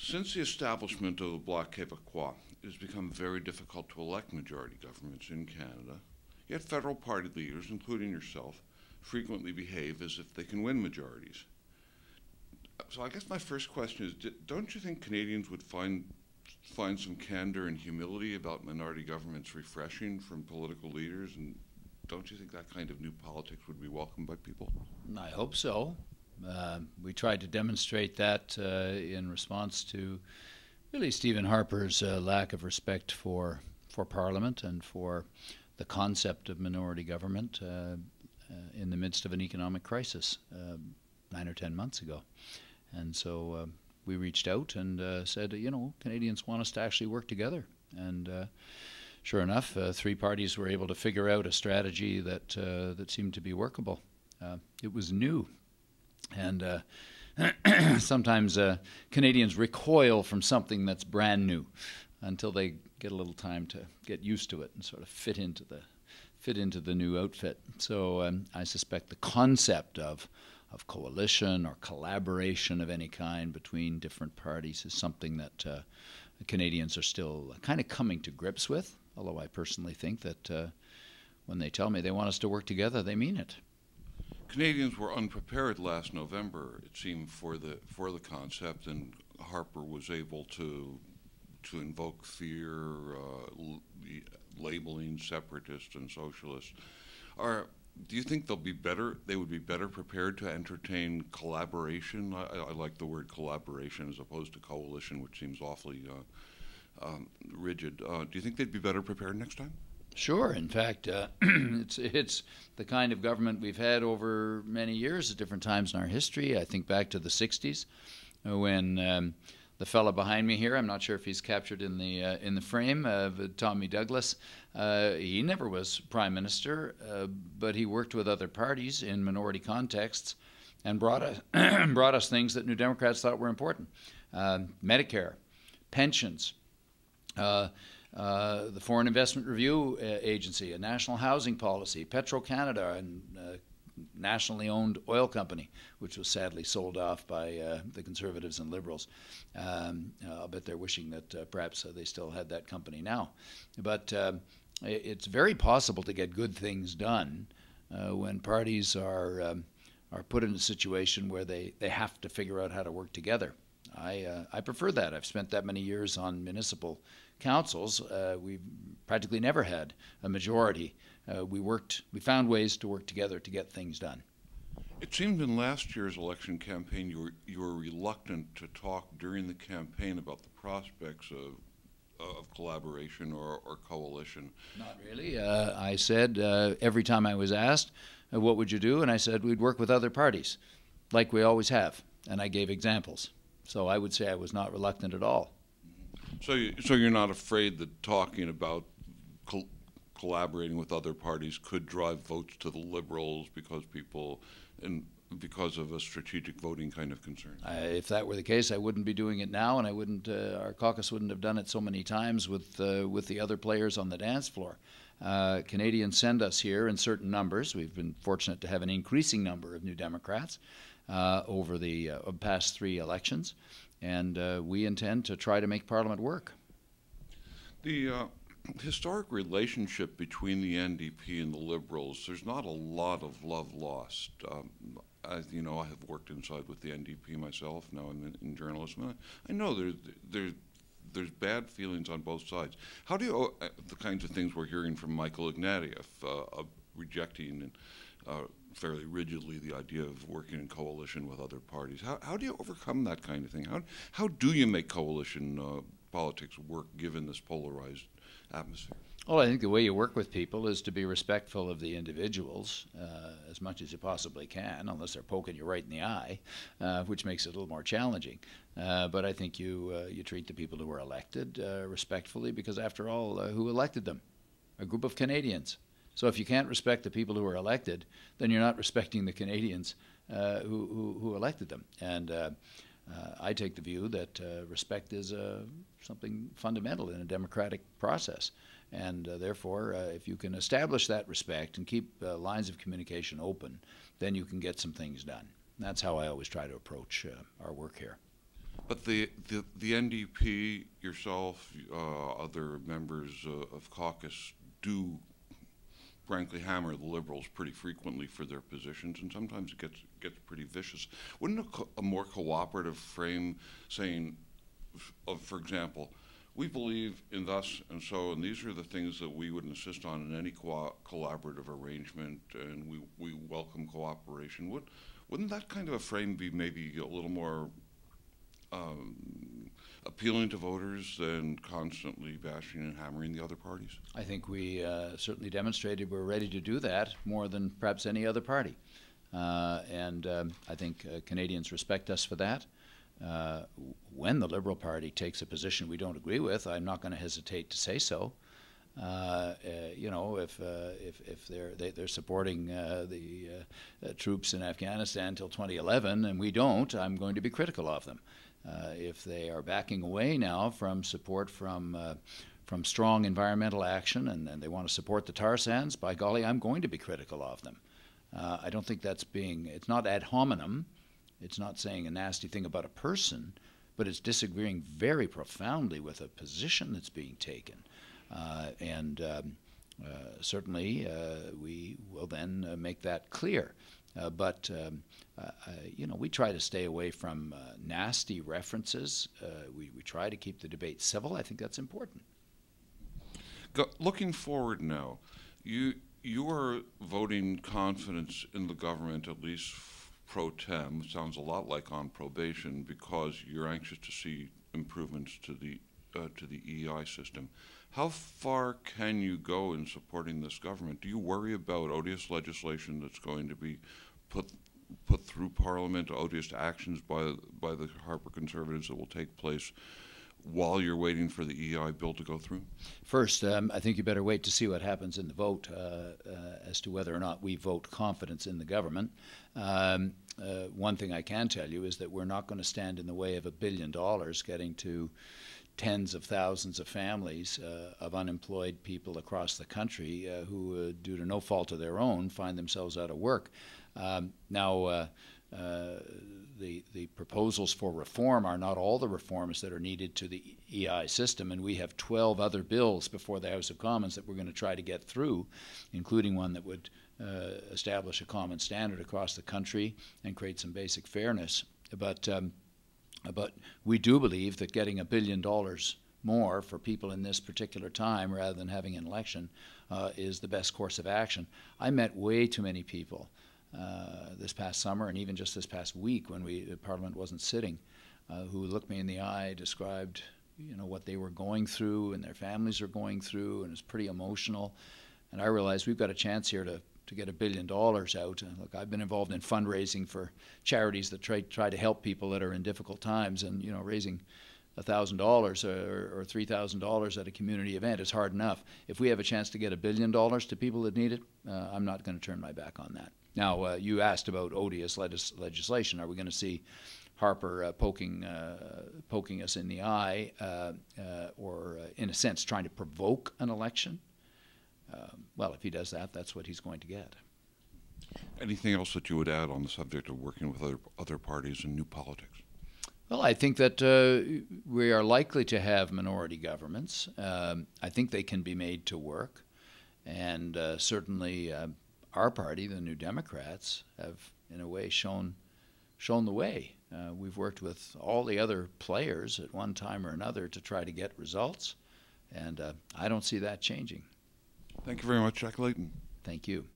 Since the establishment of the Bloc Québécois, it has become very difficult to elect majority governments in Canada, yet federal party leaders, including yourself, frequently behave as if they can win majorities. So I guess my first question is, don't you think Canadians would find some candor and humility about minority governments refreshing from political leaders? And don't you think that kind of new politics would be welcomed by people? I hope so. We tried to demonstrate that in response to really Stephen Harper's lack of respect for Parliament and for the concept of minority government in the midst of an economic crisis 9 or 10 months ago. And so we reached out and said, you know, Canadians want us to actually work together. And sure enough, three parties were able to figure out a strategy that seemed to be workable. It was new. And sometimes Canadians recoil from something that's brand new until they get a little time to get used to it and sort of fit into the new outfit. So I suspect the concept of coalition or collaboration of any kind between different parties is something that Canadians are still kind of coming to grips with, although I personally think that when they tell me they want us to work together, they mean it. Canadians were unprepared last November, it seemed, for the concept, and Harper was able to invoke fear, labeling separatists and socialists. Do you think they would be better prepared to entertain collaboration? I like the word collaboration as opposed to coalition, which seems awfully rigid. Do you think they'd be better prepared next time? Sure. In fact, it's the kind of government we've had over many years at different times in our history. I think back to the 60s when the fellow behind me here, I'm not sure if he's captured in the frame, Tommy Douglas, he never was prime minister, but he worked with other parties in minority contexts and brought us things that New Democrats thought were important. Medicare, pensions, the Foreign Investment Review Agency, a national housing policy, Petro-Canada, and nationally owned oil company, which was sadly sold off by the Conservatives and Liberals. I'll bet they're wishing that perhaps they still had that company now. But it's very possible to get good things done when parties are put in a situation where they have to figure out how to work together. I prefer that. I've spent that many years on municipal councils. We've practically never had a majority. We found ways to work together to get things done. It seemed in last year's election campaign you were reluctant to talk during the campaign about the prospects of collaboration or coalition. Not really. I said every time I was asked, what would you do? And I said we'd work with other parties, like we always have. And I gave examples. So I would say I was not reluctant at all. So you're not afraid that talking about collaborating with other parties could drive votes to the Liberals because of a strategic voting kind of concern? If that were the case, I wouldn't be doing it now, and I wouldn't. Our caucus wouldn't have done it so many times with the other players on the dance floor. Canadians send us here in certain numbers. We've been fortunate to have an increasing number of New Democrats over the past 3 elections, and we intend to try to make Parliament work. The historic relationship between the NDP and the Liberals, there's not a lot of love lost. I have worked inside with the NDP myself. Now I'm in journalism. I know there's bad feelings on both sides. How do you the kinds of things we're hearing from Michael Ignatieff, rejecting fairly rigidly the idea of working in coalition with other parties? How do you overcome that kind of thing? How do you make coalition politics work given this polarized atmosphere? Well, I think the way you work with people is to be respectful of the individuals as much as you possibly can, unless they're poking you right in the eye, which makes it a little more challenging. But I think you treat the people who were elected respectfully, because after all, who elected them? A group of Canadians. So if you can't respect the people who are elected, then you're not respecting the Canadians who elected them. And I take the view that respect is something fundamental in a democratic process. And therefore, if you can establish that respect and keep lines of communication open, then you can get some things done. That's how I always try to approach our work here. But the NDP, yourself, other members of caucus do frankly hammer the Liberals pretty frequently for their positions, and sometimes it gets pretty vicious. Wouldn't a more cooperative frame saying, for example, we believe in thus and so, and these are the things that we would insist on in any collaborative arrangement, and we welcome cooperation. Wouldn't that kind of a frame be maybe a little more appealing to voters than constantly bashing and hammering the other parties? I think we certainly demonstrated we're ready to do that more than perhaps any other party. And I think Canadians respect us for that. When the Liberal Party takes a position we don't agree with, I'm not going to hesitate to say so. You know, if they're supporting the troops in Afghanistan until 2011 and we don't, I'm going to be critical of them. If they are backing away now from support from strong environmental action and they want to support the tar sands, by golly, I'm going to be critical of them. I don't think it's not ad hominem. It's not saying a nasty thing about a person, but it's disagreeing very profoundly with a position that's being taken. Certainly we will then make that clear. But you know, we try to stay away from nasty references. We try to keep the debate civil. I think that's important. Looking forward now, you are voting confidence in the government, at least pro tem. Sounds a lot like on probation, because you're anxious to see improvements to the EI system. How far can you go in supporting this government? Do you worry about odious legislation that's going to be put through Parliament, odious actions by the Harper Conservatives that will take place while you're waiting for the EI bill to go through? First, I think you better wait to see what happens in the vote as to whether or not we vote confidence in the government. One thing I can tell you is that we're not going to stand in the way of $1 billion getting to tens of thousands of families of unemployed people across the country who, due to no fault of their own, find themselves out of work. Now, the proposals for reform are not all the reforms that are needed to the EI system, and we have 12 other bills before the House of Commons that we're going to try to get through, including one that would establish a common standard across the country and create some basic fairness. But we do believe that getting $1 billion more for people in this particular time rather than having an election is the best course of action. I met way too many people this past summer and even just this past week when Parliament wasn't sitting, who looked me in the eye, described what they were going through and their families are going through, and it's pretty emotional. And I realized we've got a chance here to get $1 billion out. And look, I've been involved in fundraising for charities that try to help people that are in difficult times, and raising $1,000 or $3,000 at a community event is hard enough. If we have a chance to get $1 billion to people that need it, I'm not going to turn my back on that. Now, you asked about odious legislation. Are we going to see Harper poking us in the eye, or in a sense trying to provoke an election? Well, if he does that, that's what he's going to get. Anything else that you would add on the subject of working with other parties in new politics? Well, I think that we are likely to have minority governments. I think they can be made to work, and certainly our party, the New Democrats, have in a way shown the way. We've worked with all the other players at one time or another to try to get results, and I don't see that changing. Thank you very much, Jack Layton. Thank you.